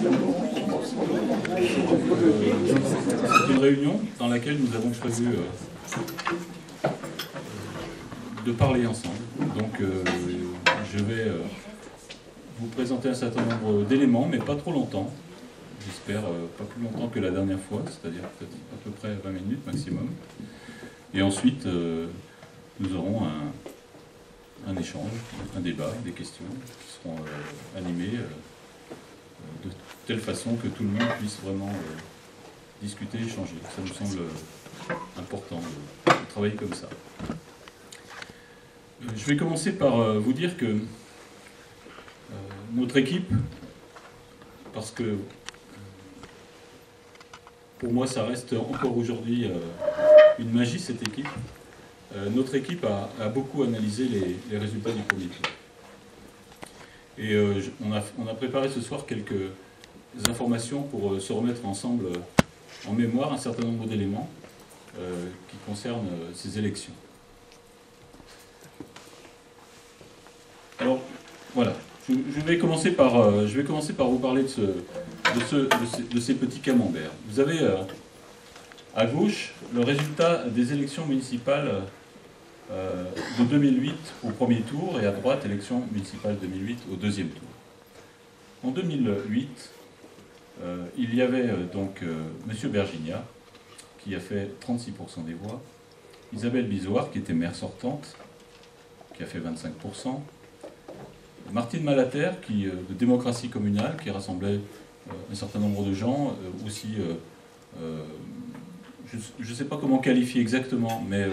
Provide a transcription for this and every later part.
C'est une réunion dans laquelle nous avons prévu de parler ensemble. Donc je vais vous présenter un certain nombre d'éléments, mais pas trop longtemps. J'espère pas plus longtemps que la dernière fois, c'est-à-dire peut-être à peu près 20 minutes maximum. Et ensuite, nous aurons un échange, un débat, des questions qui seront animées de telle façon que tout le monde puisse vraiment discuter, échanger. Ça nous semble important de travailler comme ça. Je vais commencer par vous dire que notre équipe, parce que pour moi ça reste encore aujourd'hui une magie cette équipe, notre équipe a beaucoup analysé les résultats du premier tour. Et on a préparé ce soir quelques informations pour se remettre ensemble en mémoire un certain nombre d'éléments qui concernent ces élections. Alors, voilà. Je vais commencer par vous parler de ces petits camemberts. Vous avez à gauche le résultat des élections municipales de 2008 au premier tour et à droite, élection municipale 2008 au deuxième tour. En 2008, il y avait donc M. Bergignat qui a fait 36% des voix, Isabelle Bizoard qui était maire sortante, qui a fait 25%, Martine Malater, de démocratie communale, qui rassemblait un certain nombre de gens, aussi, je ne sais pas comment qualifier exactement, mais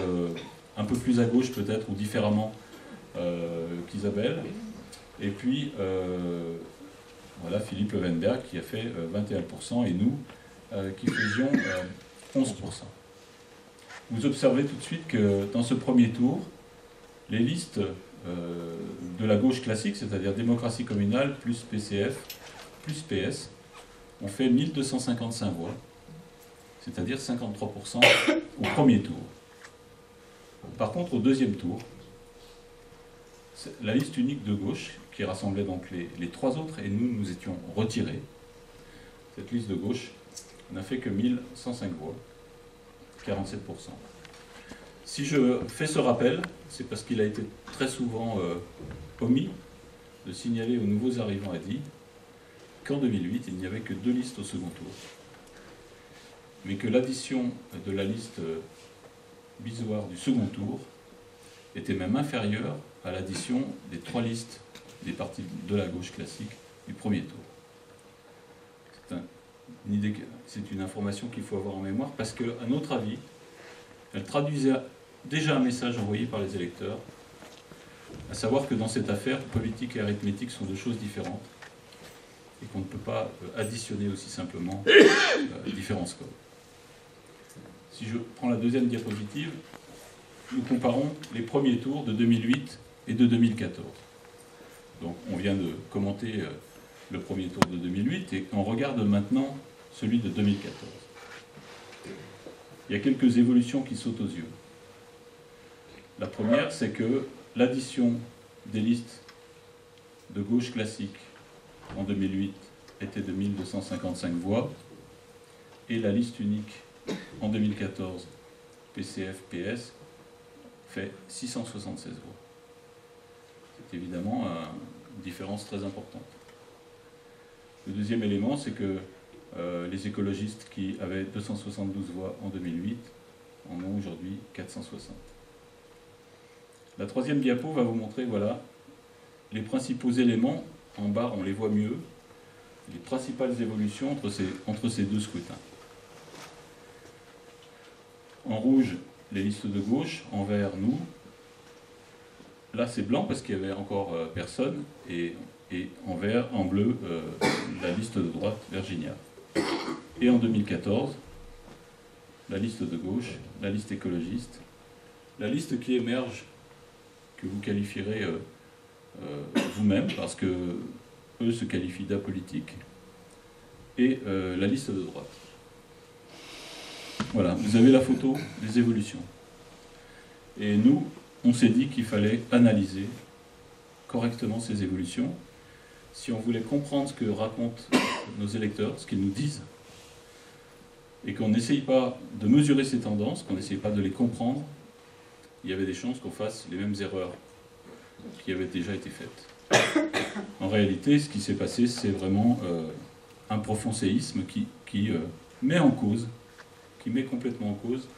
un peu plus à gauche peut-être, ou différemment qu'Isabelle. Et puis, voilà, Philippe Levenberg, qui a fait 21%, et nous, qui faisions 11%. Vous observez tout de suite que dans ce premier tour, les listes de la gauche classique, c'est-à-dire démocratie communale, plus PCF, plus PS, ont fait 1255 voix, c'est-à-dire 53% au premier tour. Par contre, au deuxième tour, la liste unique de gauche, qui rassemblait donc les trois autres, et nous étions retirés, cette liste de gauche n'a fait que 1105 voix, 47%. Si je fais ce rappel, c'est parce qu'il a été très souvent omis de signaler aux nouveaux arrivants à Die qu'en 2008, il n'y avait que 2 listes au second tour. Mais que l'addition de la liste Bizoard du second tour était même inférieure à l'addition des 3 listes des partis de la gauche classique du premier tour. C'est une information qu'il faut avoir en mémoire parce qu'à notre avis, elle traduisait déjà un message envoyé par les électeurs, à savoir que dans cette affaire, politique et arithmétique sont 2 choses différentes et qu'on ne peut pas additionner aussi simplement différents scores. Si je prends la deuxième diapositive, nous comparons les premiers tours de 2008 et de 2014. Donc on vient de commenter le premier tour de 2008 et on regarde maintenant celui de 2014. Il y a quelques évolutions qui sautent aux yeux. La première, c'est que l'addition des listes de gauche classique en 2008 était de 1255 voix et la liste unique en 2014, PCF-PS, fait 676 voix. C'est évidemment une différence très importante. Le deuxième élément, c'est que les écologistes qui avaient 272 voix en 2008 en ont aujourd'hui 460. La troisième diapo va vous montrer, voilà, les principaux éléments. En bas, on les voit mieux. Les principales évolutions entre ces 2 scrutins. En rouge, les listes de gauche. En vert, nous. Là, c'est blanc parce qu'il n'y avait encore personne. Et en vert, en bleu, la liste de droite, Virginia. Et en 2014, la liste de gauche, la liste écologiste, la liste qui émerge, que vous qualifierez vous-même, parce que eux se qualifient d'apolitique, et la liste de droite. Voilà, vous avez la photo des évolutions. Et nous, on s'est dit qu'il fallait analyser correctement ces évolutions. si on voulait comprendre ce que racontent nos électeurs, ce qu'ils nous disent, et qu'on n'essaye pas de mesurer ces tendances, qu'on n'essaye pas de les comprendre, il y avait des chances qu'on fasse les mêmes erreurs qui avaient déjà été faites. En réalité, ce qui s'est passé, c'est vraiment un profond séisme qui met en cause, qui met complètement en cause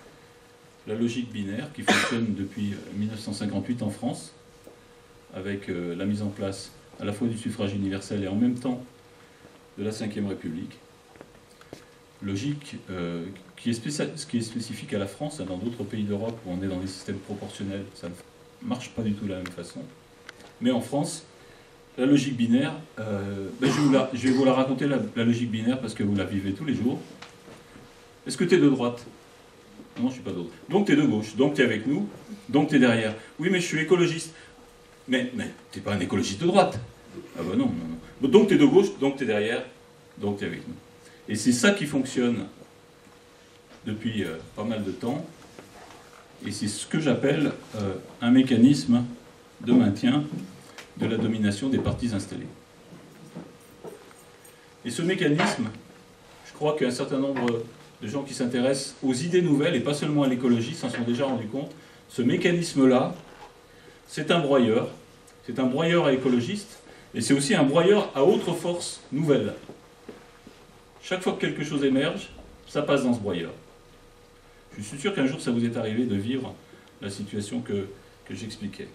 la logique binaire qui fonctionne depuis 1958 en France, avec la mise en place à la fois du suffrage universel et en même temps de la Ve République. Logique qui est spécifique à la France. Dans d'autres pays d'Europe où on est dans des systèmes proportionnels, ça ne marche pas du tout de la même façon. Mais en France, la logique binaire, je vais vous la raconter, la logique binaire, parce que vous la vivez tous les jours. Est-ce que tu es de droite? Non, je ne suis pas de droite. Donc tu es de gauche, donc tu es avec nous, donc tu es derrière. Oui, mais je suis écologiste. Mais tu n'es pas un écologiste de droite. Ah ben non, non, non. Donc tu es de gauche, donc tu es derrière, donc tu es avec nous. Et c'est ça qui fonctionne depuis pas mal de temps. Et c'est ce que j'appelle un mécanisme de maintien de la domination des partis installés. Et ce mécanisme, je crois qu'un certain nombre de gens qui s'intéressent aux idées nouvelles, et pas seulement à l'écologie, s'en sont déjà rendus compte, ce mécanisme-là, c'est un broyeur. C'est un broyeur à écologistes, et c'est aussi un broyeur à autres forces nouvelles. Chaque fois que quelque chose émerge, ça passe dans ce broyeur. Je suis sûr qu'un jour, ça vous est arrivé de vivre la situation que j'expliquais.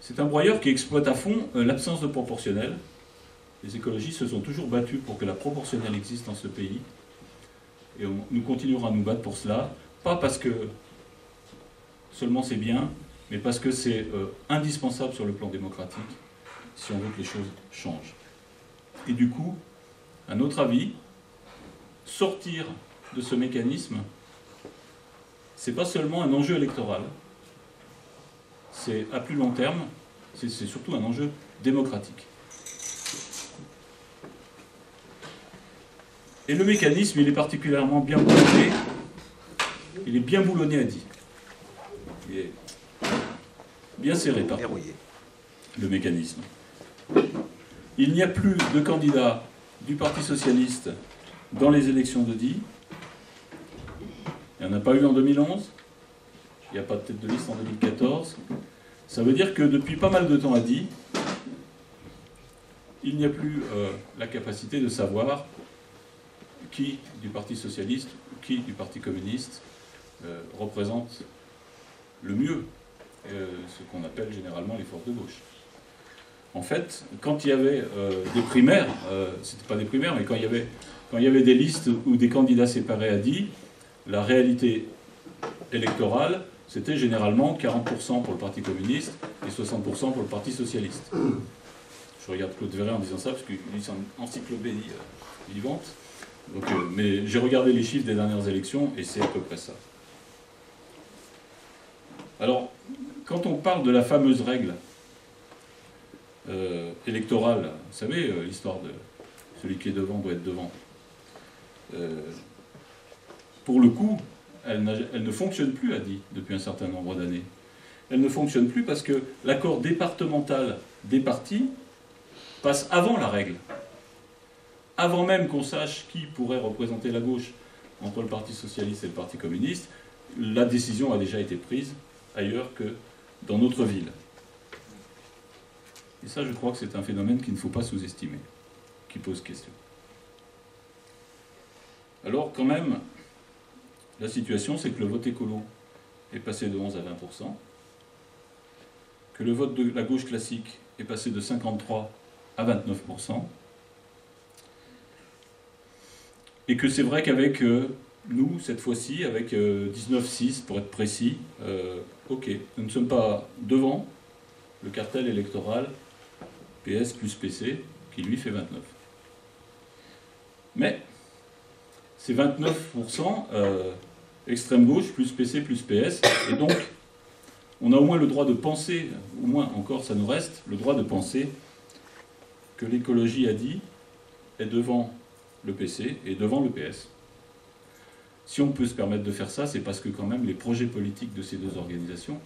C'est un broyeur qui exploite à fond l'absence de proportionnel. Les écologistes se sont toujours battus pour que la proportionnelle existe dans ce pays. Et nous continuerons à nous battre pour cela, pas parce que seulement c'est bien, mais parce que c'est indispensable sur le plan démocratique, si on veut que les choses changent. Et du coup, à notre avis, sortir de ce mécanisme, c'est pas seulement un enjeu électoral, c'est à plus long terme, c'est surtout un enjeu démocratique. Et le mécanisme, il est particulièrement bien boulonné, il est bien boulonné à dit. Il est bien serré par le mécanisme. Il n'y a plus de candidats du Parti Socialiste dans les élections de Die. Il n'y en a pas eu en 2011. Il n'y a pas de tête de liste en 2014. Ça veut dire que depuis pas mal de temps à Die, il n'y a plus la capacité de savoir qui du Parti Socialiste ou qui du Parti Communiste représente le mieux ce qu'on appelle généralement les forces de gauche. En fait, quand il y avait des primaires, c'était pas des primaires, mais quand il y avait des listes ou des candidats séparés à Die, la réalité électorale, c'était généralement 40% pour le Parti communiste et 60% pour le Parti socialiste. Je regarde Claude Verret en disant ça, parce qu'il est une encyclopédie vivante. Donc, mais j'ai regardé les chiffres des dernières élections, et c'est à peu près ça. Alors, quand on parle de la fameuse règle électorale, vous savez, l'histoire de celui qui est devant doit être devant, pour le coup, elle ne fonctionne plus, a dit, depuis un certain nombre d'années. Elle ne fonctionne plus parce que l'accord départemental des partis passe avant la règle. Avant même qu'on sache qui pourrait représenter la gauche entre le Parti socialiste et le Parti communiste, la décision a déjà été prise ailleurs que dans notre ville. Et ça, je crois que c'est un phénomène qu'il ne faut pas sous-estimer, qui pose question. Alors, quand même, la situation, c'est que le vote écolo est passé de 11 à 20%, que le vote de la gauche classique est passé de 53 à 29%, et que c'est vrai qu'avec nous, cette fois-ci, avec 19,6 pour être précis, ok, nous ne sommes pas devant le cartel électoral PS plus PC, qui lui fait 29. Mais c'est 29% extrême gauche plus PC plus PS, et donc on a au moins le droit de penser, au moins encore ça nous reste, le droit de penser que l'écologie a dit est devant le PC et devant le PS. Si on peut se permettre de faire ça, c'est parce que quand même les projets politiques de ces deux organisations,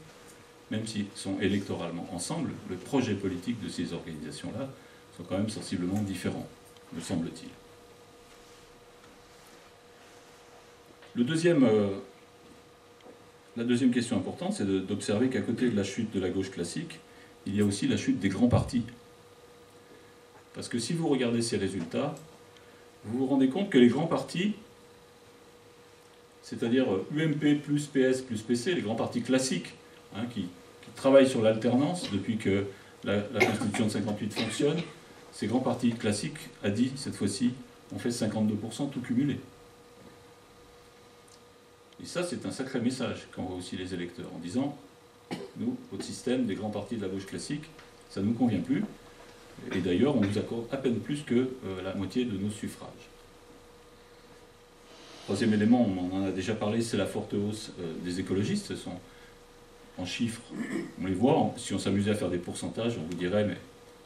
même s'ils sont électoralement ensemble, le projet politique de ces organisations-là soit quand même sensiblement différent, me semble-t-il. La deuxième question importante, c'est d'observer qu'à côté de la chute de la gauche classique, il y a aussi la chute des grands partis. Parce que si vous regardez ces résultats, vous vous rendez compte que les grands partis, c'est-à-dire UMP plus PS plus PC, les grands partis classiques, hein, qui travaillent sur l'alternance depuis que la Constitution de 58 fonctionne, ces grands partis classiques, a dit cette fois-ci, on fait 52% tout cumulé. Et ça, c'est un sacré message qu'envoient aussi les électeurs, en disant, nous, votre système des grands partis de la gauche classique, ça ne nous convient plus, et d'ailleurs, on nous accorde à peine plus que la moitié de nos suffrages. Troisième élément, on en a déjà parlé, c'est la forte hausse des écologistes. Ce sont en chiffres, on les voit, si on s'amusait à faire des pourcentages, on vous dirait, mais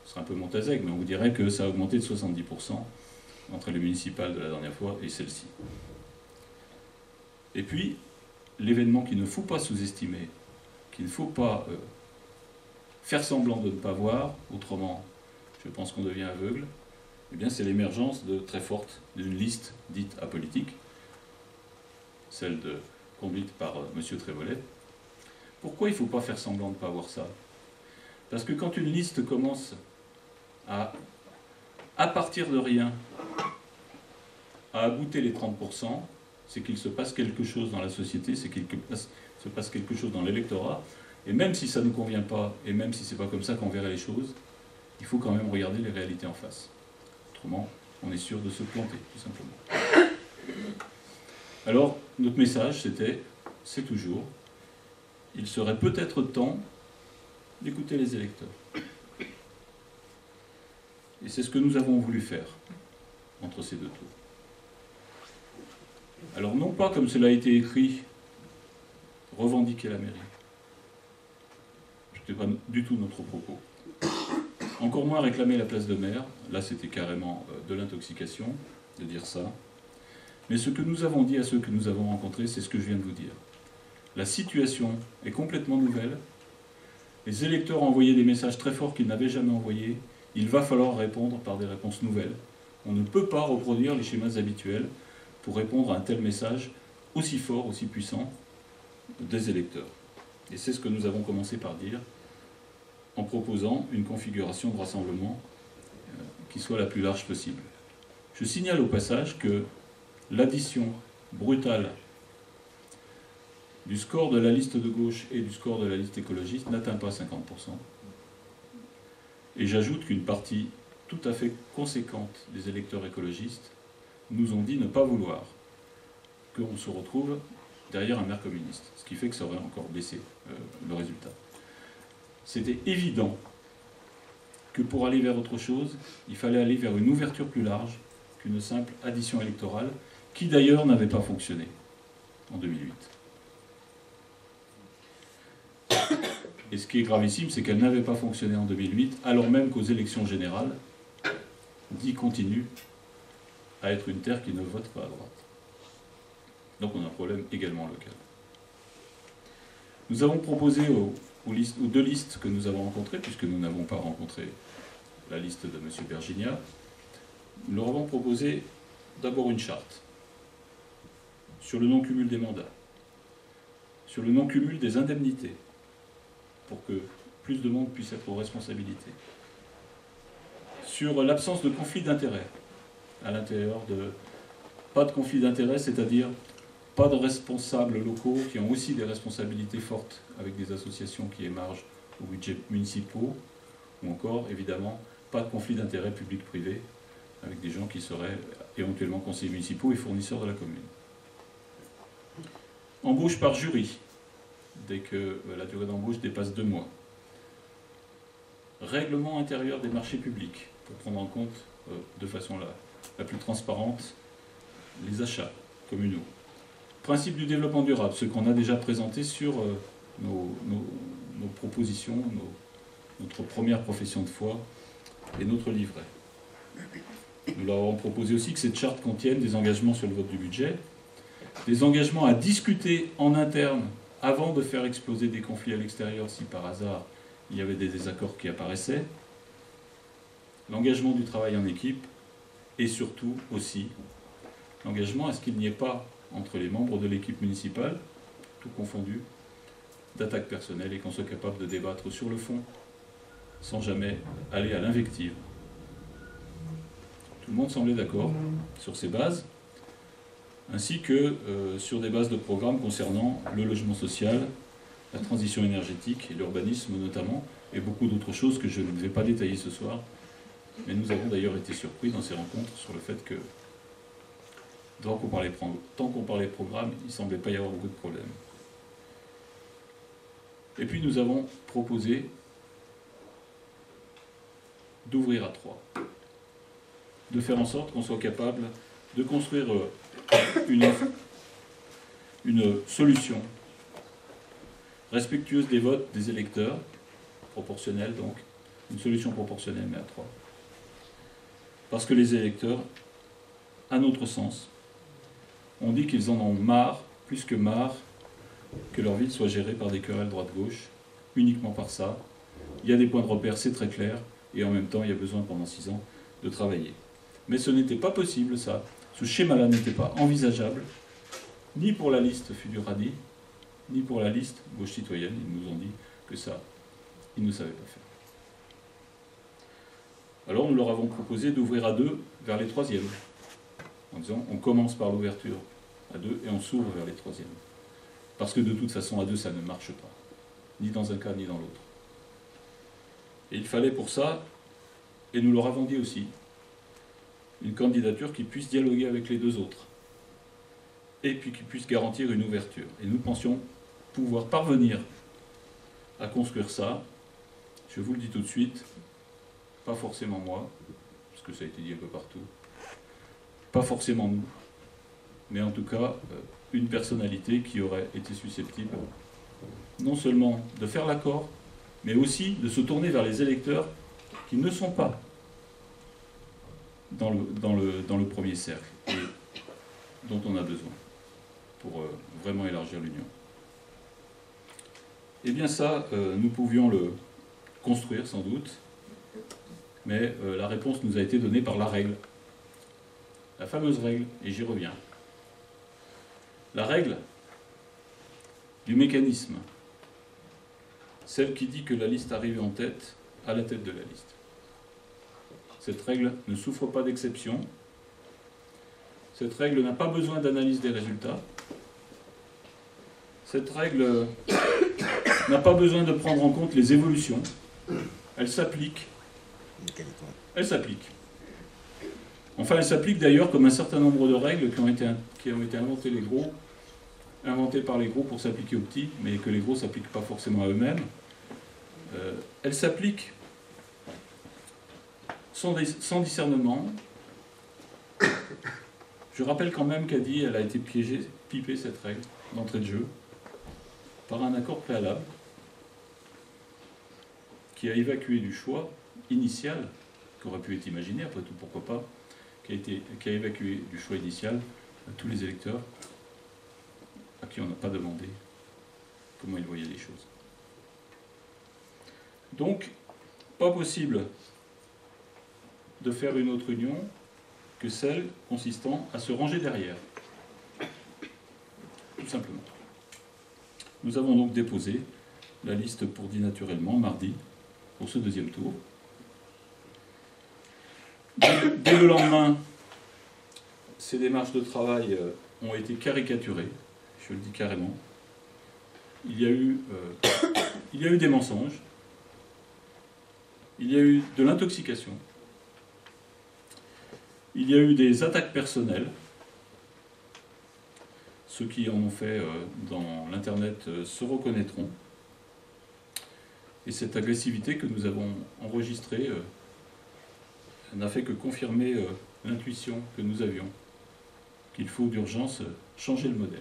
ce serait un peu Montazègue, mais on vous dirait que ça a augmenté de 70% entre les municipales de la dernière fois et celle-ci. Et puis, l'événement qu'il ne faut pas sous-estimer, qu'il ne faut pas faire semblant de ne pas voir, autrement, je pense qu'on devient aveugle, eh bien, c'est l'émergence très forte d'une liste dite apolitique, celle conduite par M. Trévolet. Pourquoi il ne faut pas faire semblant de ne pas voir ça? Parce que quand une liste commence à partir de rien, à abouter les 30%, c'est qu'il se passe quelque chose dans la société, c'est qu'il se passe quelque chose dans l'électorat, et même si ça ne nous convient pas, et même si ce n'est pas comme ça qu'on verrait les choses, il faut quand même regarder les réalités en face. Autrement, on est sûr de se planter, tout simplement. Alors, notre message, c'est toujours, il serait peut-être temps d'écouter les électeurs. Et c'est ce que nous avons voulu faire entre ces deux tours. Alors, non pas, comme cela a été écrit, revendiquer la mairie. Ce n'était pas du tout notre propos. Encore moins réclamer la place de maire. Là, c'était carrément de l'intoxication de dire ça. Mais ce que nous avons dit à ceux que nous avons rencontrés, c'est ce que je viens de vous dire. La situation est complètement nouvelle. Les électeurs ont envoyé des messages très forts qu'ils n'avaient jamais envoyés. Il va falloir répondre par des réponses nouvelles. On ne peut pas reproduire les schémas habituels pour répondre à un tel message aussi fort, aussi puissant des électeurs. Et c'est ce que nous avons commencé par dire en proposant une configuration de rassemblement qui soit la plus large possible. Je signale au passage que l'addition brutale du score de la liste de gauche et du score de la liste écologiste n'atteint pas 50%. Et j'ajoute qu'une partie tout à fait conséquente des électeurs écologistes nous ont dit ne pas vouloir qu'on se retrouve derrière un maire communiste, ce qui fait que ça aurait encore baissé le résultat. C'était évident que pour aller vers autre chose, il fallait aller vers une ouverture plus large qu'une simple addition électorale, qui d'ailleurs n'avait pas fonctionné en 2008. Et ce qui est gravissime, c'est qu'elle n'avait pas fonctionné en 2008, alors même qu'aux élections générales, DI continue à être une terre qui ne vote pas à droite. Donc on a un problème également local. Nous avons proposé aux deux listes que nous avons rencontrées, puisque nous n'avons pas rencontré la liste de M. Bergignat, nous leur avons proposé d'abord une charte sur le non-cumul des mandats, sur le non-cumul des indemnités, pour que plus de monde puisse être aux responsabilités, sur l'absence de conflit d'intérêts à l'intérieur de... Pas de conflit d'intérêts, c'est-à-dire pas de responsables locaux qui ont aussi des responsabilités fortes avec des associations qui émargent aux budgets municipaux, ou encore, évidemment, pas de conflit d'intérêts public-privé avec des gens qui seraient éventuellement conseillers municipaux et fournisseurs de la commune. Embauche par jury, dès que la durée d'embauche dépasse 2 mois. Règlement intérieur des marchés publics, pour prendre en compte de façon la plus transparente les achats communaux. Principe du développement durable, ce qu'on a déjà présenté sur nos propositions, notre première profession de foi et notre livret. Nous leur avons proposé aussi que cette charte contienne des engagements sur le vote du budget, des engagements à discuter en interne avant de faire exploser des conflits à l'extérieur si par hasard il y avait des désaccords qui apparaissaient, l'engagement du travail en équipe et surtout aussi l'engagement à ce qu'il n'y ait pas entre les membres de l'équipe municipale, tout confondu, d'attaques personnelles et qu'on soit capable de débattre sur le fond sans jamais aller à l'invective. Tout le monde semblait d'accord sur ces bases, ainsi que sur des bases de programmes concernant le logement social, la transition énergétique et l'urbanisme notamment, et beaucoup d'autres choses que je ne vais pas détailler ce soir. Mais nous avons d'ailleurs été surpris dans ces rencontres sur le fait que, tant qu'on parlait programme, il ne semblait pas y avoir beaucoup de problèmes. Et puis nous avons proposé d'ouvrir à 3, de faire en sorte qu'on soit capable de construire une solution respectueuse des votes des électeurs, proportionnelle donc, une solution proportionnelle mais à 3. Parce que les électeurs, à notre sens, ont dit qu'ils en ont marre, plus que marre, que leur ville soit gérée par des querelles droite-gauche, uniquement par ça. Il y a des points de repère, c'est très clair, et en même temps, il y a besoin pendant 6 ans de travailler. Mais ce n'était pas possible, ça. Ce schéma-là n'était pas envisageable, ni pour la liste Fuduradi, ni pour la liste Gauche Citoyenne. Ils nous ont dit que ça, ils ne savaient pas faire. Alors nous leur avons proposé d'ouvrir à 2 vers les 3e, en disant on commence par l'ouverture à 2 et on s'ouvre vers les 3e. Parce que de toute façon, à 2, ça ne marche pas, ni dans un cas ni dans l'autre. Et il fallait pour ça, et nous leur avons dit aussi, une candidature qui puisse dialoguer avec les 2 autres, et puis qui puisse garantir une ouverture. Et nous pensions pouvoir parvenir à construire ça, je vous le dis tout de suite, pas forcément moi, parce que ça a été dit un peu partout, pas forcément nous, mais en tout cas une personnalité qui aurait été susceptible non seulement de faire l'accord, mais aussi de se tourner vers les électeurs qui ne sont pas dans le premier cercle et dont on a besoin pour vraiment élargir l'union. Eh bien ça, nous pouvions le construire sans doute, mais la réponse nous a été donnée par la règle, la fameuse règle, et j'y reviens. La règle du mécanisme, celle qui dit que la liste arrive en tête, à la tête de la liste. Cette règle ne souffre pas d'exception. Cette règle n'a pas besoin d'analyse des résultats. Cette règle n'a pas besoin de prendre en compte les évolutions. Elle s'applique. Elle s'applique. Enfin, elle s'applique d'ailleurs comme un certain nombre de règles qui ont été inventées par les gros pour s'appliquer aux petits, mais que les gros ne s'appliquent pas forcément à eux-mêmes. Elle s'applique sans discernement. Je rappelle quand même qu'elle a été pipée cette règle d'entrée de jeu, par un accord préalable qui a évacué du choix initial, qui aurait pu être imaginé, après tout pourquoi pas, qui a évacué du choix initial tous les électeurs à qui on n'a pas demandé comment ils voyaient les choses. Donc, pas possible de faire une autre union que celle consistant à se ranger derrière. Tout simplement. Nous avons donc déposé la liste pour dit naturellement mardi, pour ce 2e tour. Dès le lendemain, ces démarches de travail ont été caricaturées, je le dis carrément. Il y a eu des mensonges, il y a eu de l'intoxication, il y a eu des attaques personnelles. Ceux qui en ont fait dans l'Internet se reconnaîtront. Et cette agressivité que nous avons enregistrée n'a fait que confirmer l'intuition que nous avions, qu'il faut d'urgence changer le modèle.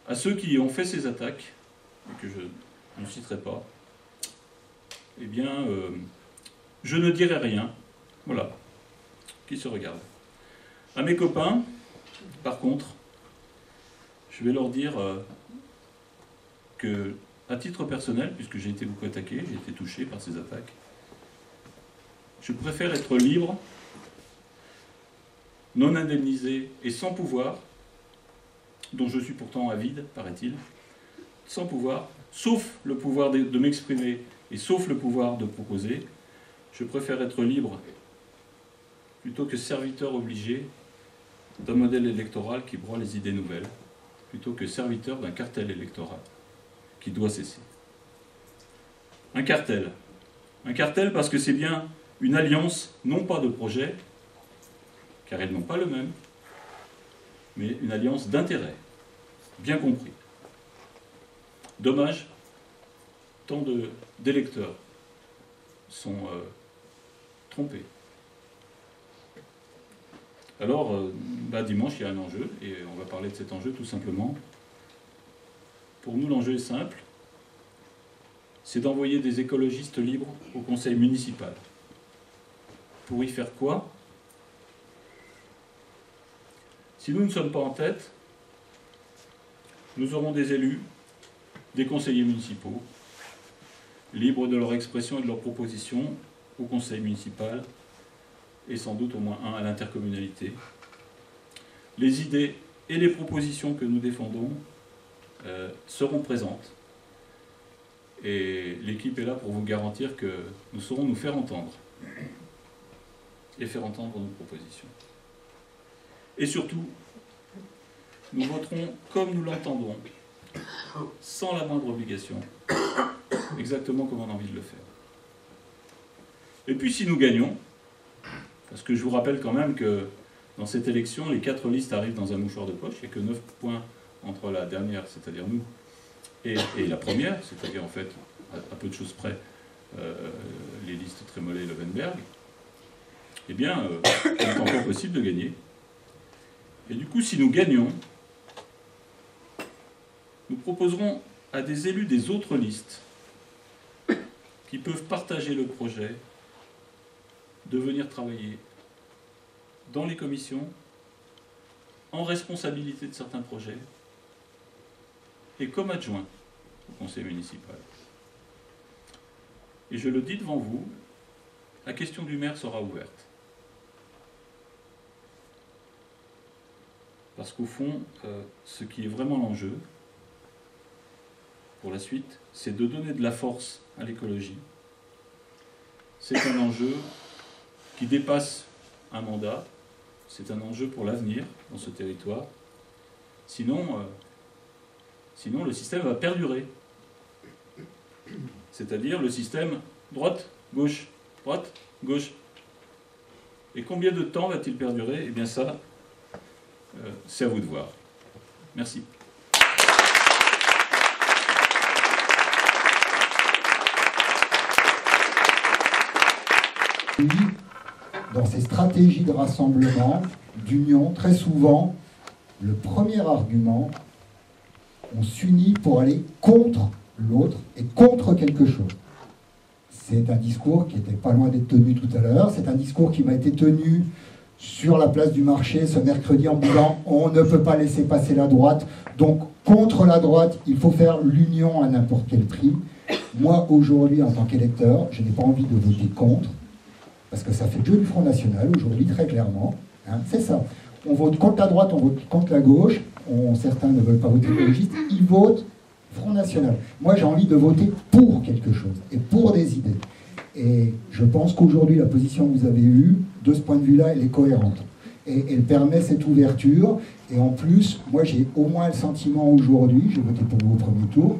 À ceux qui ont fait ces attaques, et que je ne citerai pas, eh bien, je ne dirai rien. Voilà, qui se regarde. À mes copains, par contre, je vais leur dire que, à titre personnel, puisque j'ai été beaucoup attaqué, j'ai été touché par ces attaques, Je préfère être libre, non indemnisé et sans pouvoir, dont je suis pourtant avide, paraît-il, sans pouvoir, sauf le pouvoir de m'exprimer et sauf le pouvoir de proposer. Je préfère être libre plutôt que serviteur obligé d'un modèle électoral qui broie les idées nouvelles, plutôt que serviteur d'un cartel électoral qui doit cesser. Un cartel parce que c'est bien une alliance, non pas de projets, car elles n'ont pas le même, mais une alliance d'intérêts, bien compris. Dommage, tant d'électeurs sont trompés. Alors, dimanche, il y a un enjeu, et on va parler de cet enjeu tout simplement. Pour nous, l'enjeu est simple, c'est d'envoyer des écologistes libres au conseil municipal. Pour y faire quoi? Si nous ne sommes pas en tête, nous aurons des élus, des conseillers municipaux, libres de leur expression et de leurs propositions au conseil municipal, et sans doute au moins un à l'intercommunalité. Les idées et les propositions que nous défendons seront présentes. Et l'équipe est là pour vous garantir que nous saurons nous faire entendre et faire entendre nos propositions. Et surtout, nous voterons comme nous l'entendons, sans la moindre obligation, exactement comme on a envie de le faire. Et puis si nous gagnons, parce que je vous rappelle quand même que dans cette élection, les 4 listes arrivent dans un mouchoir de poche, et que 9 points entre la dernière, c'est-à-dire nous, et la première, c'est-à-dire en fait, à peu de choses près, les listes Trémollet et Levenberg, eh bien, il est encore possible de gagner. Et du coup, si nous gagnons, nous proposerons à des élus des autres listes qui peuvent partager le projet de venir travailler dans les commissions, en responsabilité de certains projets, et comme adjoint au conseil municipal. Et je le dis devant vous, la question du maire sera ouverte. Parce qu'au fond, ce qui est vraiment l'enjeu, pour la suite, c'est de donner de la force à l'écologie. C'est un enjeu qui dépasse un mandat, c'est un enjeu pour l'avenir dans ce territoire. Sinon, le système va perdurer. C'est-à-dire le système droite, gauche, droite, gauche. Et combien de temps va-t-il perdurer? Eh bien ça, c'est à vous de voir. Merci. Dans ces stratégies de rassemblement, d'union, très souvent, le premier argument, on s'unit pour aller contre l'autre et contre quelque chose. C'est un discours qui n'était pas loin d'être tenu tout à l'heure, c'est un discours qui m'a été tenu sur la place du marché ce mercredi en disant on ne peut pas laisser passer la droite, donc contre la droite, il faut faire l'union à n'importe quel prix. Moi, aujourd'hui, en tant qu'électeur, je n'ai pas envie de voter contre, parce que ça fait le jeu du Front National, aujourd'hui, très clairement. Hein, c'est ça. On vote contre la droite, on vote contre la gauche. Certains ne veulent pas voter écologiste, ils votent Front National. Moi, j'ai envie de voter pour quelque chose, et pour des idées. Et je pense qu'aujourd'hui, la position que vous avez eue, de ce point de vue-là, elle est cohérente. Et elle permet cette ouverture. Et en plus, moi, j'ai au moins le sentiment aujourd'hui, j'ai voté pour vous au premier tour,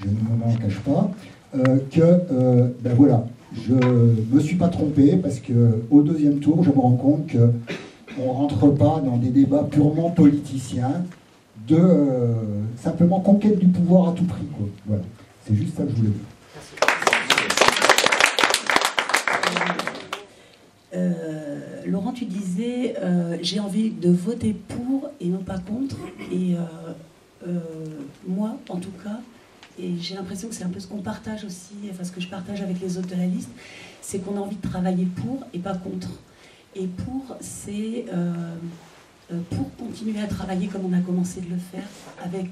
je ne m'en cache pas, ben voilà, je ne me suis pas trompé, parce qu'au deuxième tour, je me rends compte qu'on ne rentre pas dans des débats purement politiciens, de simplement conquête du pouvoir à tout prix, quoi. Voilà, c'est juste ça que je voulais dire. Laurent, tu disais j'ai envie de voter pour et non pas contre. Et moi, en tout cas, et j'ai l'impression que c'est un peu ce qu'on partage aussi, enfin ce que je partage avec les autres de la liste, c'est qu'on a envie de travailler pour et pas contre. Et pour, c'est pour continuer à travailler comme on a commencé de le faire, avec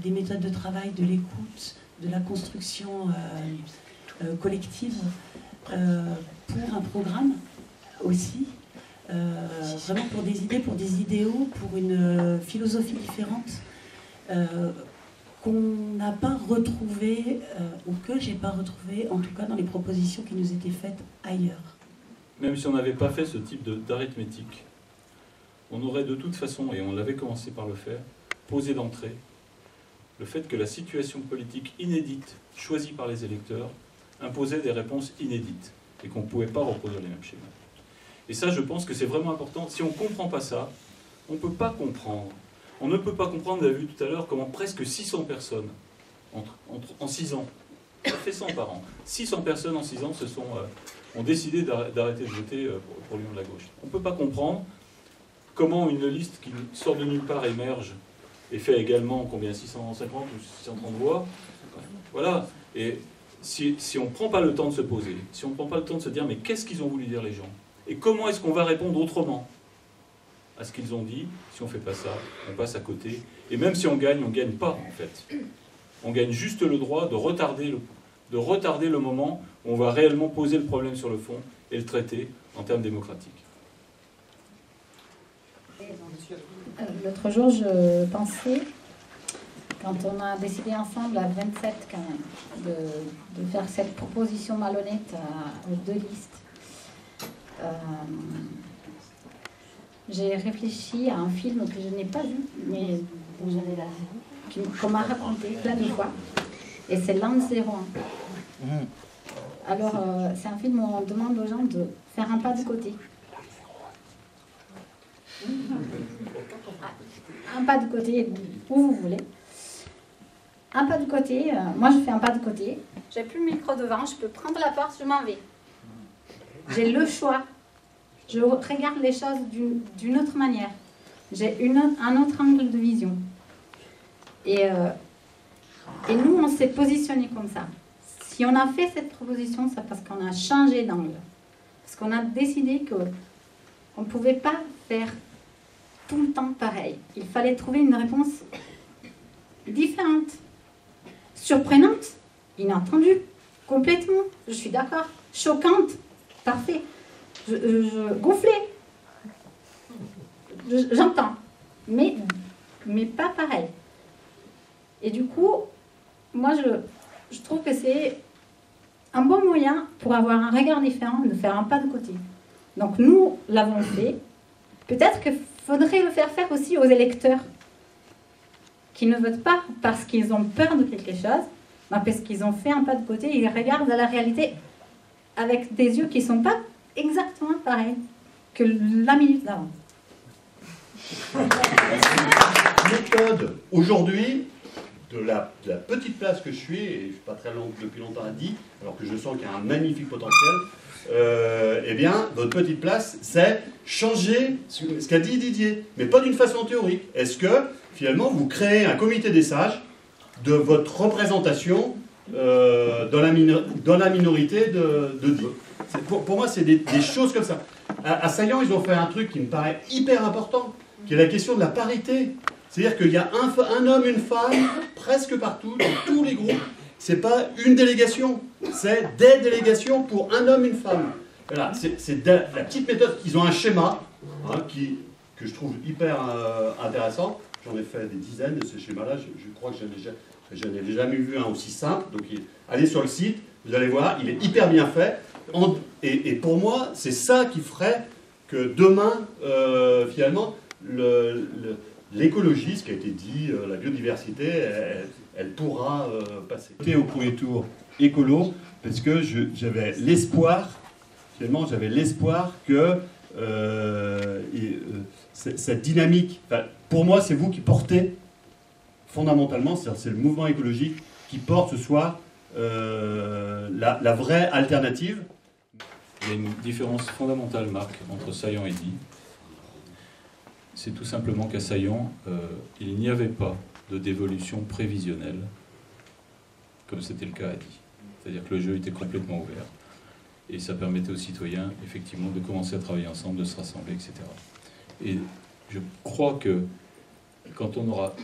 des méthodes de travail, de l'écoute, de la construction collective, pour un programme aussi, vraiment pour des idées, pour des idéaux, pour une philosophie différente qu'on n'a pas retrouvée, ou que j'ai pas retrouvée, en tout cas dans les propositions qui nous étaient faites ailleurs. Même si on n'avait pas fait ce type d'arithmétique, on aurait de toute façon, et on l'avait commencé par le faire, posé d'entrée le fait que la situation politique inédite, choisie par les électeurs, imposait des réponses inédites, et qu'on ne pouvait pas reproduire les mêmes schémas. Et ça, je pense que c'est vraiment important. Si on ne comprend pas ça, on ne peut pas comprendre. On ne peut pas comprendre, vous avez vu tout à l'heure, comment presque 600 personnes, en 6 ans, ça fait 100 par an, 600 personnes en 6 ans ont décidé d'arrêter de voter pour l'Union de la gauche. On ne peut pas comprendre comment une liste qui sort de nulle part émerge et fait également, combien, 650 ou 630 voix. Voilà. Et si on ne prend pas le temps de se poser, si on ne prend pas le temps de se dire, mais qu'est-ce qu'ils ont voulu dire les gens? Et comment est-ce qu'on va répondre autrement à ce qu'ils ont dit? Si on ne fait pas ça, on passe à côté. Et même si on ne gagne pas, en fait. On gagne juste le droit de retarder le moment où on va réellement poser le problème sur le fond et le traiter en termes démocratiques. L'autre jour, je pensais, quand on a décidé ensemble à 27 quand même, de faire cette proposition malhonnête aux 2 listes, j'ai réfléchi à un film que je n'ai pas vu, mais qu'on m'a raconté plein de fois, et c'est l'an 01. Alors, c'est un film où on demande aux gens de faire un pas de côté. Un pas de côté, où vous voulez. Un pas de côté, moi je fais un pas de côté, j'ai plus le micro devant, je peux prendre la porte, je m'en vais. J'ai le choix. Je regarde les choses d'une autre manière. J'ai un autre angle de vision. Et nous, on s'est positionné comme ça. Si on a fait cette proposition, c'est parce qu'on a changé d'angle. Parce qu'on a décidé qu'on ne pouvait pas faire tout le temps pareil. Il fallait trouver une réponse différente, surprenante, inattendue, complètement, je suis d'accord, choquante, parfait, gonflée, j'entends, mais pas pareil. Et du coup, moi je trouve que c'est un bon moyen pour avoir un regard différent, de faire un pas de côté. Donc nous l'avons fait. Peut-être qu'il faudrait le faire aussi aux électeurs qui ne votent pas parce qu'ils ont peur de quelque chose, mais parce qu'ils ont fait un pas de côté et ils regardent la réalité avec des yeux qui ne sont pas exactement pareils que la minute d'avant. Méthode aujourd'hui de la petite place que je suis, et je ne suis pas très long depuis longtemps à Die, alors que je sens qu'il y a un magnifique potentiel, eh bien, votre petite place, c'est changer ce qu'a dit Didier, mais pas d'une façon théorique. Est-ce que, finalement, vous créez un comité des sages de votre représentation dans la minorité de Die? Pour moi, c'est des choses comme ça. À Saillant, ils ont fait un truc qui me paraît hyper important, qui est la question de la parité. C'est-à-dire qu'il y a un homme, une femme, presque partout, dans tous les groupes. C'est pas une délégation, c'est des délégations pour un homme, une femme. Voilà, c'est la petite méthode. Ils ont un schéma que je trouve hyper intéressant. J'en ai fait des dizaines de ces schémas-là. Je crois que je n'en ai jamais vu un aussi simple. Donc allez sur le site, vous allez voir, il est hyper bien fait. Et pour moi, c'est ça qui ferait que demain, finalement, l'écologie, ce qui a été dit, la biodiversité, elle pourra passer. J'étais au premier tour écolo parce que j'avais l'espoir, finalement, que cette dynamique, pour moi, c'est vous qui portez fondamentalement, c'est le mouvement écologique qui porte ce soir la vraie alternative. Il y a une différence fondamentale, Marc, entre Saillant et Die. C'est tout simplement qu'à Saillant, il n'y avait pas de dévolution prévisionnelle, comme c'était le cas à Die. C'est-à-dire que le jeu était complètement ouvert. Et ça permettait aux citoyens, effectivement, de commencer à travailler ensemble, de se rassembler, etc. Et je crois que tant qu'on n'aura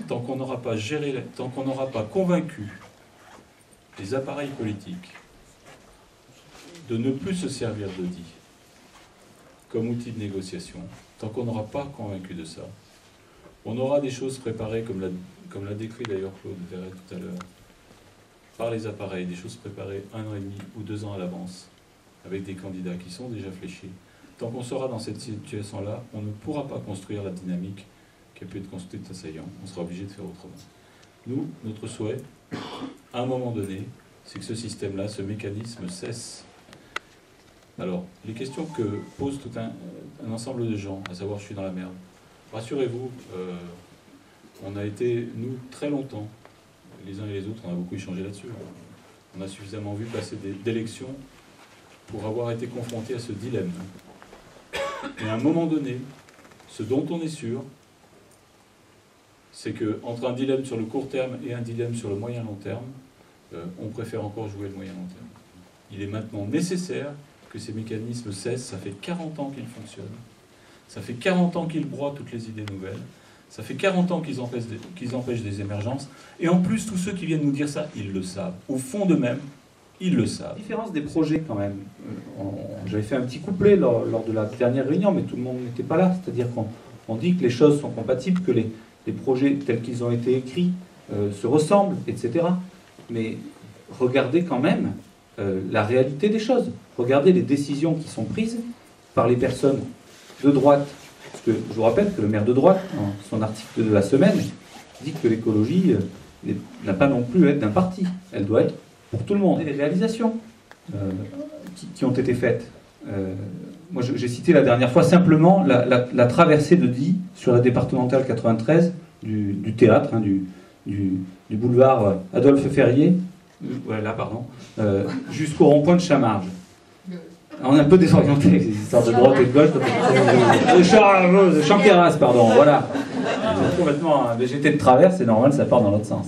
pas convaincu les appareils politiques de ne plus se servir de DI comme outil de négociation, tant qu'on n'aura pas convaincu de ça. On aura des choses préparées, comme l'a décrit d'ailleurs Claude Verret tout à l'heure, par les appareils, des choses préparées 1 an et demi ou 2 ans à l'avance, avec des candidats qui sont déjà fléchés. Tant qu'on sera dans cette situation-là, on ne pourra pas construire la dynamique qui a pu être construite à Saillant. On sera obligé de faire autrement. Nous, notre souhait, à un moment donné, c'est que ce système-là, ce mécanisme cesse. Alors, les questions que pose tout un ensemble de gens, à savoir je suis dans la merde, rassurez-vous, on a été, nous, très longtemps, les uns et les autres, on a beaucoup échangé là-dessus. On a suffisamment vu passer d'élections pour avoir été confrontés à ce dilemme. Mais à un moment donné, ce dont on est sûr, c'est qu'entre un dilemme sur le court terme et un dilemme sur le moyen-long terme, on préfère encore jouer le moyen-long terme. Il est maintenant nécessaire que ces mécanismes cessent. Ça fait 40 ans qu'ils fonctionnent. Ça fait 40 ans qu'ils broient toutes les idées nouvelles. Ça fait 40 ans qu'ils empêchent des émergences. Et en plus, tous ceux qui viennent nous dire ça, ils le savent. Au fond d'eux-mêmes, ils le savent. La différence des projets, quand même. J'avais fait un petit couplet lors de la dernière réunion, mais tout le monde n'était pas là. C'est-à-dire qu'on dit que les choses sont compatibles, que les projets tels qu'ils ont été écrits se ressemblent, etc. Mais regardez quand même la réalité des choses. Regardez les décisions qui sont prises par les personnes de droite. Parce que je vous rappelle que le maire de droite, dans son article de la semaine, dit que l'écologie n'a pas non plus à être d'un parti. Elle doit être pour tout le monde. Et les réalisations qui ont été faites. Moi, j'ai cité la dernière fois simplement la traversée de Die sur la départementale 93 du théâtre, hein, du boulevard Adolphe Ferrier, jusqu'au rond-point de Chamarge. On est un peu désorienté avec ces histoires de droite et de gauche. De Chanqueras, pardon, voilà. Complètement un végété de travers, c'est normal, ça part dans l'autre sens.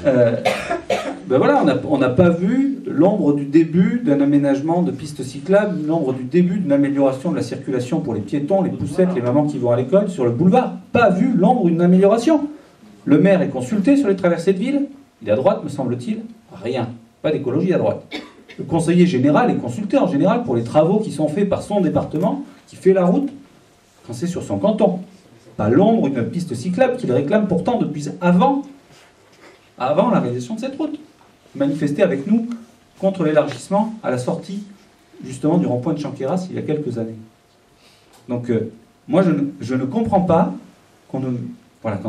Ben voilà, on n'a pas vu l'ombre du début d'un aménagement de pistes cyclables, l'ombre du début d'une amélioration de la circulation pour les piétons, les poussettes, les mamans qui vont à l'école sur le boulevard. Pas vu l'ombre d'une amélioration. Le maire est consulté sur les traversées de ville. Il est à droite, me semble-t-il. Rien. Pas d'écologie à droite. Le conseiller général est consulté en général pour les travaux qui sont faits par son département, qui fait la route quand c'est sur son canton. Pas l'ombre d'une piste cyclable qu'il réclame pourtant depuis avant la réalisation de cette route. Manifester avec nous contre l'élargissement à la sortie justement du rond-point de Chanqueras il y a quelques années. Donc moi je ne comprends pas quand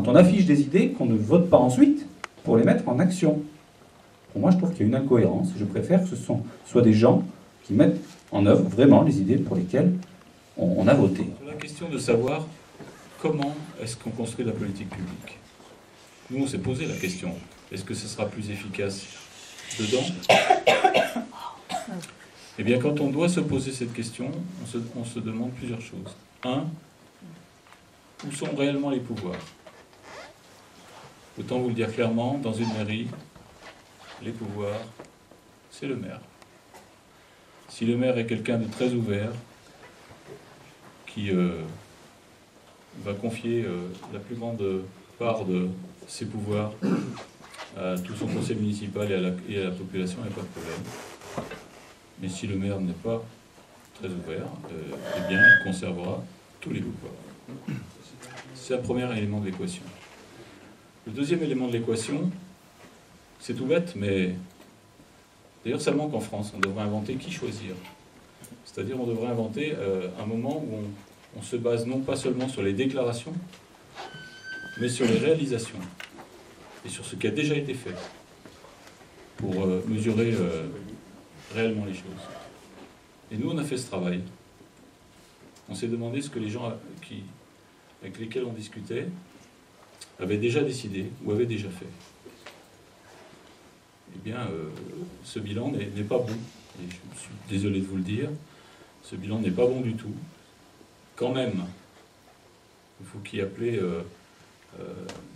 on affiche des idées, qu'on ne vote pas ensuite pour les mettre en action. Pour moi, je trouve qu'il y a une incohérence. Je préfère que ce soit des gens qui mettent en œuvre vraiment les idées pour lesquelles on a voté. La question de savoir comment est-ce qu'on construit la politique publique. Nous, on s'est posé la question. Est-ce que ce sera plus efficace dedans ? Eh bien, quand on doit se poser cette question, on se demande plusieurs choses. 1, où sont réellement les pouvoirs ? Autant vous le dire clairement, dans une mairie, les pouvoirs, c'est le maire. Si le maire est quelqu'un de très ouvert, qui va confier la plus grande part de ses pouvoirs à tout son conseil municipal et à la population, il n'y a pas de problème. Mais si le maire n'est pas très ouvert, eh bien, il conservera tous les pouvoirs. C'est le premier élément de l'équation. Le deuxième élément de l'équation, c'est tout bête, mais d'ailleurs ça manque en France. On devrait inventer qui choisir. C'est-à-dire on devrait inventer un moment où on se base non pas seulement sur les déclarations, mais sur les réalisations et sur ce qui a déjà été fait pour mesurer réellement les choses. Et nous, on a fait ce travail. On s'est demandé ce que les gens avec lesquels on discutait avaient déjà décidé ou avaient déjà fait. Eh bien, ce bilan n'est pas bon. Et je suis désolé de vous le dire. Ce bilan n'est pas bon du tout. Quand même, il faut qu'il y appelait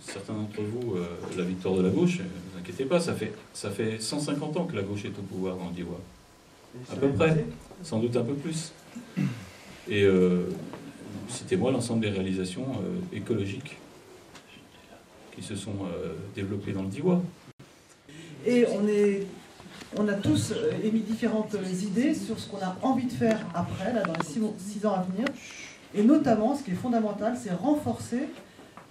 certains d'entre vous la victoire de la gauche. Ne vous inquiétez pas, ça fait 150 ans que la gauche est au pouvoir dans le Diois. À peu près, sans doute un peu plus. Et citez-moi l'ensemble des réalisations écologiques qui se sont développées dans le Diois. Et on est on a tous émis différentes idées sur ce qu'on a envie de faire après, là, dans les 6 ans à venir. Et notamment, ce qui est fondamental, c'est renforcer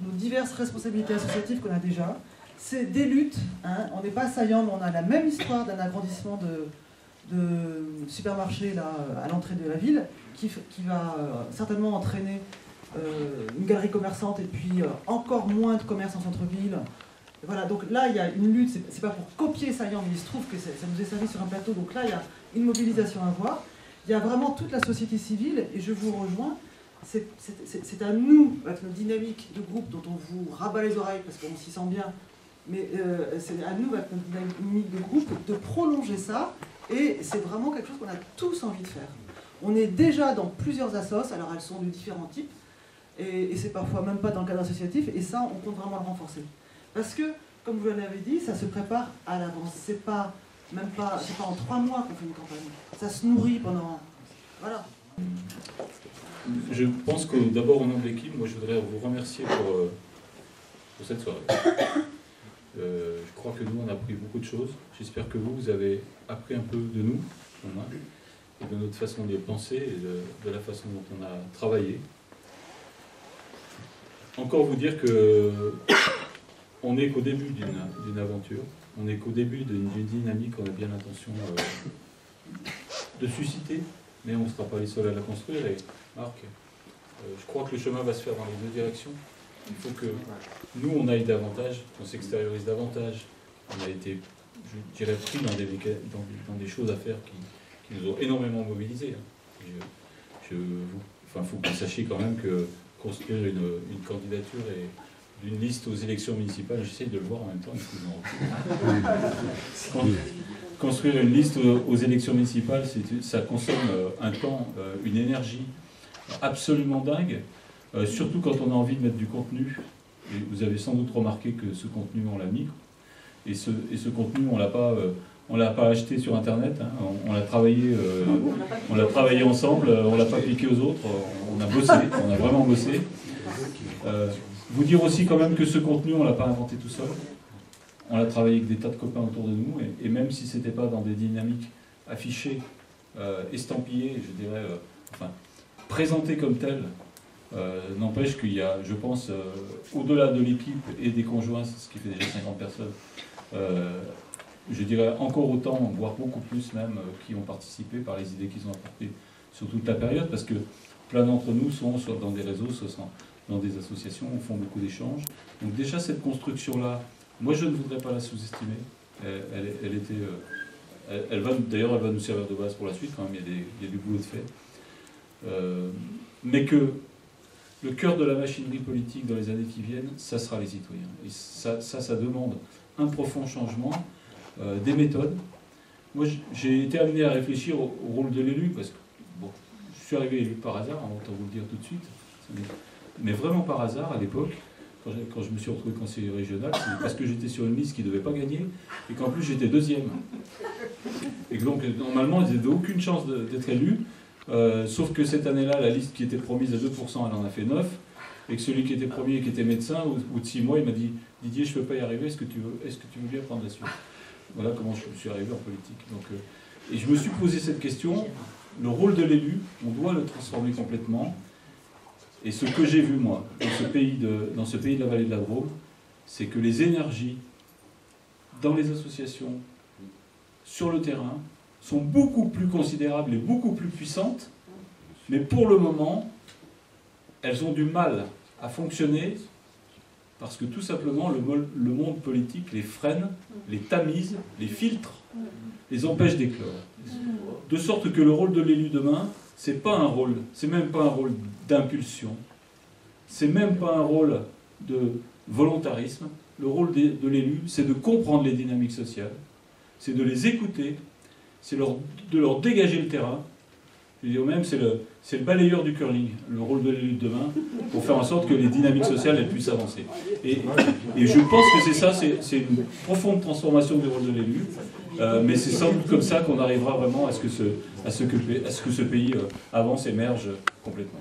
nos diverses responsabilités associatives qu'on a déjà. C'est des luttes, hein. On n'est pas assaillants, mais on a la même histoire d'un agrandissement de supermarché là, à l'entrée de la ville, qui va certainement entraîner une galerie commerçante et puis encore moins de commerce en centre-ville. Voilà, donc là, il y a une lutte, c'est pas pour copier Saillant, mais il se trouve que ça nous est servi sur un plateau, donc là, il y a une mobilisation à voir. Il y a vraiment toute la société civile, et je vous rejoins, c'est à nous, avec notre dynamique de groupe, dont on vous rabat les oreilles, parce qu'on s'y sent bien, mais c'est à nous, avec notre dynamique de groupe, de prolonger ça, et c'est vraiment quelque chose qu'on a tous envie de faire. On est déjà dans plusieurs assos, alors elles sont de différents types, et c'est parfois même pas dans le cadre associatif, et ça, on compte vraiment le renforcer. Parce que, comme vous l'avez dit, ça se prépare à l'avance. C'est pas en 3 mois qu'on fait une campagne. Ça se nourrit pendant... Voilà. Je pense que d'abord, au nom de l'équipe, moi je voudrais vous remercier pour cette soirée. Je crois que nous, on a appris beaucoup de choses. J'espère que vous avez appris un peu de nous, et de notre façon de penser, et de la façon dont on a travaillé. Encore vous dire que on n'est qu'au début d'une aventure, on n'est qu'au début d'une dynamique qu'on a bien l'intention de susciter, mais on ne sera pas les seuls à la construire. Et Marc, je crois que le chemin va se faire dans les deux directions. Il faut que nous, on aille davantage, qu'on s'extériorise davantage. On a été, je dirais, pris dans des choses à faire qui nous ont énormément mobilisés. Il faut que vous sachiez quand même que construire une candidature et d'une liste aux élections municipales, j'essaie de le voir en même temps. Construire une liste aux élections municipales, ça consomme un temps, une énergie absolument dingue, surtout quand on a envie de mettre du contenu. Et vous avez sans doute remarqué que ce contenu, on l'a mis. Et ce contenu, on ne l'a pas acheté sur Internet, hein. On l'a travaillé ensemble, on ne l'a pas piqué aux autres, on a bossé, on a vraiment bossé. Vous dire aussi quand même que ce contenu, on ne l'a pas inventé tout seul. On l'a travaillé avec des tas de copains autour de nous, et même si ce n'était pas dans des dynamiques affichées, estampillées, je dirais, présentées comme telles, n'empêche qu'il y a, je pense, au-delà de l'équipe et des conjoints, ce qui fait déjà 50 personnes, je dirais encore autant, voire beaucoup plus même, qui ont participé par les idées qu'ils ont apportées sur toute la période, parce que plein d'entre nous sont soit dans des réseaux, soit dans des associations, on fait beaucoup d'échanges. Donc déjà cette construction-là, moi je ne voudrais pas la sous-estimer. D'ailleurs, elle va nous servir de base pour la suite, quand même, il y a du boulot de fait. Mais que le cœur de la machinerie politique dans les années qui viennent, ça sera les citoyens. Et ça demande un profond changement des méthodes. Moi, j'ai été amené à réfléchir au rôle de l'élu, parce que bon, je suis arrivé élu par hasard, autant vous le dire tout de suite, mais vraiment par hasard à l'époque, quand je me suis retrouvé conseiller régional, c'est parce que j'étais sur une liste qui ne devait pas gagner, et qu'en plus j'étais deuxième. Et que donc, normalement, ils n'avaient aucune chance d'être élus, sauf que cette année-là, la liste qui était promise à 2%, elle en a fait 9, et que celui qui était premier, qui était médecin, au bout de 6 mois, il m'a dit « Didier, je ne peux pas y arriver, est-ce que tu veux bien prendre la suite ?» Voilà comment je suis arrivé en politique. Donc, et je me suis posé cette question, le rôle de l'élu, on doit le transformer complètement. Et ce que j'ai vu, moi, dans ce pays de la vallée de la Drôme, c'est que les énergies dans les associations, sur le terrain, sont beaucoup plus considérables et beaucoup plus puissantes, mais pour le moment, elles ont du mal à fonctionner parce que tout simplement le monde politique les freine, les tamise, les filtre, les empêche d'éclore. De sorte que le rôle de l'élu demain, c'est pas un rôle, c'est même pas un rôle d'impulsion, c'est même pas un rôle de volontarisme. Le rôle de l'élu, c'est de comprendre les dynamiques sociales, c'est de les écouter, c'est de leur dégager le terrain. Je veux dire même, c'est le balayeur du curling, le rôle de l'élu de demain, pour faire en sorte que les dynamiques sociales elles puissent avancer. Et je pense que c'est ça, c'est une profonde transformation du rôle de l'élu, mais c'est sans doute comme ça qu'on arrivera vraiment à ce que ce pays avance, émerge complètement.